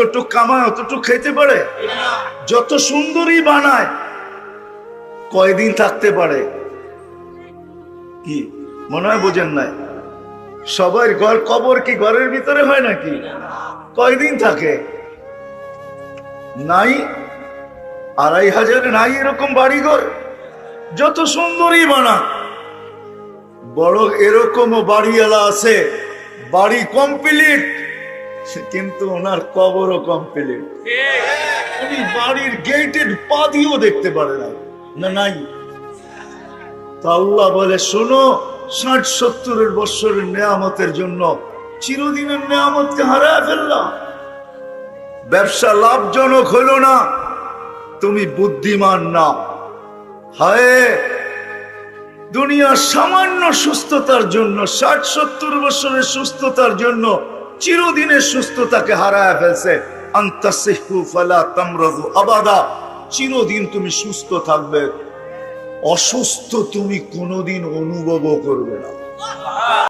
যতটুক কামায় অতটুক খেতে পারে? যত সুন্দরী বানায় কয়দিন থাকতে পারে? কি মনে হয় বোঝেন নাই? সবার ঘর কবর কি ঘরের ভিতরে হয় নাকি? কয়দিন থাকে? নাই 2500 নাই এরকম বাড়িঘর। যত সুন্দরী বানা, বড় এরকমও বাড়িওয়ালা আছে, বাড়ি কমপ্লিট কিন্তু ওনার কবরও কমপ্লিট। উনি বাড়ির গেটের পা দিয়েও দেখতে পারে না। না নাই? তো আল্লাহ বলে শোনো, 60-70 বছরের নেয়ামতের জন্য চিরদিনের নেয়ামতকে হারায় ফেললাম। ব্যবসা লাভজনক হলো না, তুমি বুদ্ধিমান না। হায়, দুনিয়ার সামান্য সুস্থতার জন্য, 60-70 বছরের সুস্থতার জন্য চিরদিনের সুস্থতাকে হারায় ফেলছে। আনতাসিহু ফালা তামরাদু আবাদা, চিরদিন তুমি সুস্থ থাকবে, অসুস্থ তুমি কোনোদিন অনুভবও করবে না।